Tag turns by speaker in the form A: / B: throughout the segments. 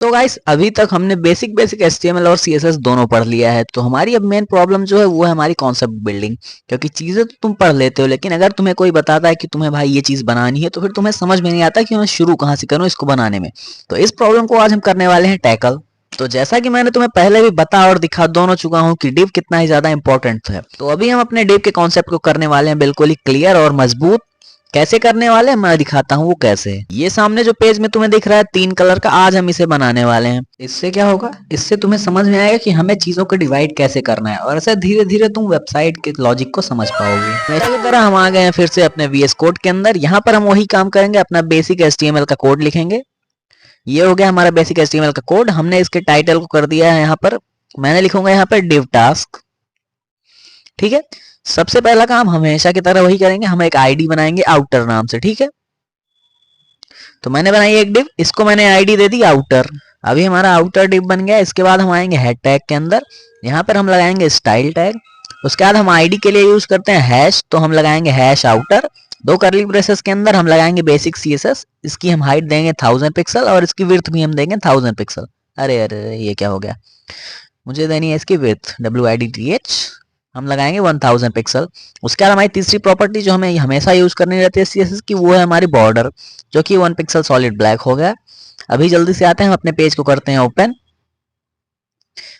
A: तो गाइस अभी तक हमने बेसिक HTML और CSS दोनों पढ़ लिया है। तो हमारी अब मेन प्रॉब्लम जो है वो है हमारी कॉन्सेप्ट बिल्डिंग। क्योंकि चीजें तो तुम पढ़ लेते हो, लेकिन अगर तुम्हें कोई बताता है कि तुम्हें भाई ये चीज बनानी है, तो फिर तुम्हें समझ में नहीं आता कि मैं शुरू कहाँ से करूँ इसको बनाने में। तो इस प्रॉब्लम को आज हम करने वाले हैं टैकल। तो जैसा कि मैंने तुम्हें पहले भी बता और दिखा दोनों चुका हूँ कि डिव कितना ही ज्यादा इंपॉर्टेंट है। तो अभी हम अपने डिव के कॉन्सेप्ट को करने वाले हैं बिल्कुल ही क्लियर और मजबूत। कैसे करने वाले हैं मैं दिखाता हूँ वो कैसे। ये सामने जो पेज में तुम्हें दिख रहा है 3 कलर का, आज हम इसे बनाने वाले हैं। इससे क्या होगा, इससे तुम्हें समझ में आएगा कि हमें चीजों को डिवाइड कैसे करना है, और ऐसे धीरे धीरे तुम वेबसाइट के लॉजिक को समझ पाओगे। हमेशा की तरह हम आ गए हैं फिर से अपने VS कोड के अंदर। यहाँ पर हम वही काम करेंगे, अपना बेसिक HTML का कोड लिखेंगे। ये हो गया हमारा बेसिक HTML का कोड। हमने इसके टाइटल को कर दिया है यहाँ पर, मैंने लिखूंगा यहाँ पर डिव टास्क। ठीक है, सबसे पहला काम हमेशा की तरह वही करेंगे, हम एक आईडी बनाएंगे आउटर नाम से। ठीक है, तो मैंने बनाई एक डिव, इसको मैंने आईडी दे दी आउटर। अभी हमारा आउटर डिव बन गया। इसके बाद हम आएंगे हेड टैग के अंदर, यहाँ पर हम लगाएंगे स्टाइल टैग। उसके बाद हम आईडी के लिए यूज करते हैं हैश, तो हम लगाएंगे हैश आउटर। 2 कर्ली ब्रेसेस के अंदर हम लगाएंगे बेसिक CSS। इसकी हम हाइट देंगे 1000 पिक्सल और इसकी विड्थ भी हम देंगे 1000 पिक्सल। अरे अरे ये क्या हो गया, मुझे देनी है इसकी विड्थ WIDTH, हम लगाएंगे 1000 पिक्सल। उसके बाद हमारी तीसरी प्रॉपर्टी जो हमें हमेशा यूज करनी रहती है CSS की, वो है हमारी बॉर्डर, जो कि 1 पिक्सल सॉलिड ब्लैक हो गया। अभी जल्दी से आते हैं, हम अपने पेज को करते हैं ओपन।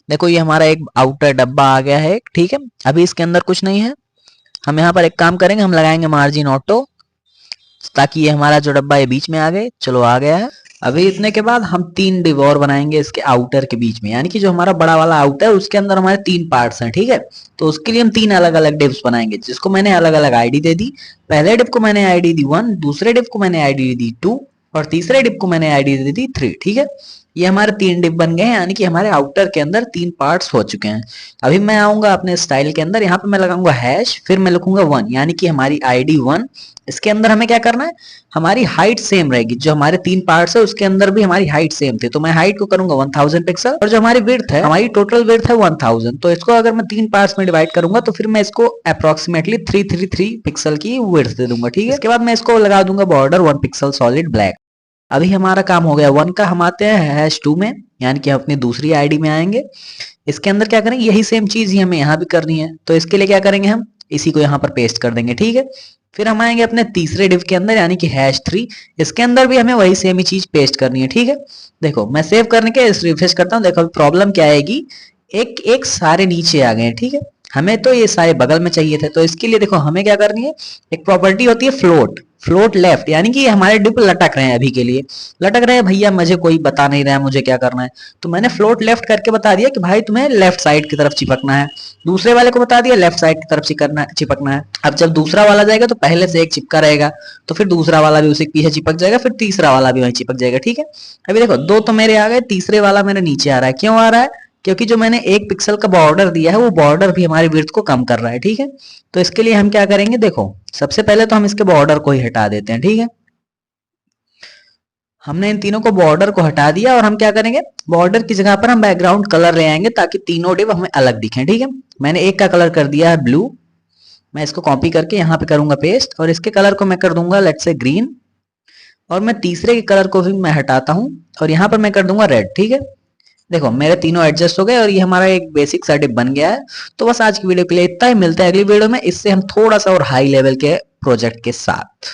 A: देखो ये हमारा एक आउटर डब्बा आ गया है। ठीक है, अभी इसके अंदर कुछ नहीं है। हम यहाँ पर एक काम करेंगे, हम लगाएंगे मार्जिन ऑटो, ताकि ये हमारा जो डब्बा है बीच में आ गए। चलो आ गया है। अभी इतने के बाद हम 3 डिव और बनाएंगे इसके आउटर के बीच में, यानी कि जो हमारा बड़ा वाला आउटर है उसके अंदर हमारे 3 पार्ट्स हैं। ठीक है, तो उसके लिए हम 3 अलग अलग डिव्स बनाएंगे, जिसको मैंने अलग अलग आईडी दे दी। पहले डिव को मैंने आईडी दी 1, दूसरे डिव को मैंने आईडी दी 2 और तीसरे डिव को मैंने आईडी दे दी 3। ठीक है, ये हमारे 3 डिव बन गए हैं, यानी कि हमारे आउटर के अंदर 3 पार्ट्स हो चुके हैं। अभी मैं आऊंगा अपने स्टाइल के अंदर, यहाँ पे मैं लगाऊंगा हैश, फिर मैं लिखूंगा 1, यानी कि हमारी आईडी 1। इसके अंदर हमें क्या करना है, हमारी हाइट सेम रहेगी। जो हमारे 3 पार्ट्स है उसके अंदर भी हमारी हाइट सेम थी, तो मैं हाइट को करूंगा 1000 पिक्सल, और जो हमारी विड्थ है, हमारी टोटल विड्थ है 1000। तो इसको अगर मैं 3 पार्ट्स में डिवाइड करूंगा तो फिर मैं इसको अप्रोक्सीमेटली 333 पिक्सल की विड्थ दे दूंगा। ठीक है, इसके बाद मैं इसको लगा दूंगा बॉर्डर 1 पिक्सल सॉलिड ब्लैक। अभी हमारा काम हो गया 1 का। हम आते हैं हैश 2 में, यानी कि अपनी दूसरी आईडी में आएंगे। इसके अंदर क्या करेंगे, यही सेम चीज ही हमें यहाँ भी करनी है। तो इसके लिए क्या करेंगे, हम इसी को यहाँ पर पेस्ट कर देंगे। ठीक है, फिर हम आएंगे अपने तीसरे डिव के अंदर, यानी कि हैश 3। इसके अंदर भी हमें वही सेम ही चीज पेस्ट करनी है। ठीक है, देखो मैं सेव करने के रिफ्रेश करता हूँ। देखो प्रॉब्लम क्या आएगी, एक एक सारे नीचे आ गए। ठीक है, हमें तो ये सारे बगल में चाहिए थे। तो इसके लिए देखो हमें क्या करनी है, एक प्रॉपर्टी होती है फ्लोट लेफ्ट, यानी कि हमारे डिप लटक रहे हैं, अभी के लिए लटक रहे हैं भैया, मुझे कोई बता नहीं रहा है मुझे क्या करना है। तो मैंने फ्लोट लेफ्ट करके बता दिया कि भाई तुम्हें लेफ्ट साइड की तरफ चिपकना है। दूसरे वाले को बता दिया लेफ्ट साइड की तरफ चिपकना है। अब जब दूसरा वाला जाएगा तो पहले से एक चिपका रहेगा, तो फिर दूसरा वाला भी उसी के पीछे चिपक जाएगा, फिर तीसरा वाला भी वहीं चिपक जाएगा। ठीक है, अभी देखो 2 तो मेरे आ गए, तीसरे वाला मेरे नीचे आ रहा है। क्यों आ रहा है, क्योंकि जो मैंने 1 पिक्सल का बॉर्डर दिया है वो बॉर्डर भी हमारी विड्थ को कम कर रहा है। ठीक है, तो इसके लिए हम क्या करेंगे, देखो सबसे पहले तो हम इसके बॉर्डर को ही हटा देते हैं। ठीक है, हमने इन तीनों को बॉर्डर को हटा दिया, और हम क्या करेंगे, बॉर्डर की जगह पर हम बैकग्राउंड कलर ले आएंगे ताकि तीनों डिव हमें अलग दिखें। ठीक है, मैंने एक का कलर कर दिया है ब्लू। मैं इसको कॉपी करके यहाँ पे करूंगा पेस्ट, और इसके कलर को मैं कर दूंगा लेट्स से ग्रीन, और मैं तीसरे के कलर को भी मैं हटाता हूँ और यहाँ पर मैं कर दूंगा रेड। ठीक है, देखो मेरे तीनों एडजस्ट हो गए और ये हमारा एक बेसिक सा डिप बन गया है। तो बस आज की वीडियो के लिए इतना ही, मिलते हैं अगली वीडियो में, इससे हम थोड़ा सा और हाई लेवल के प्रोजेक्ट के साथ।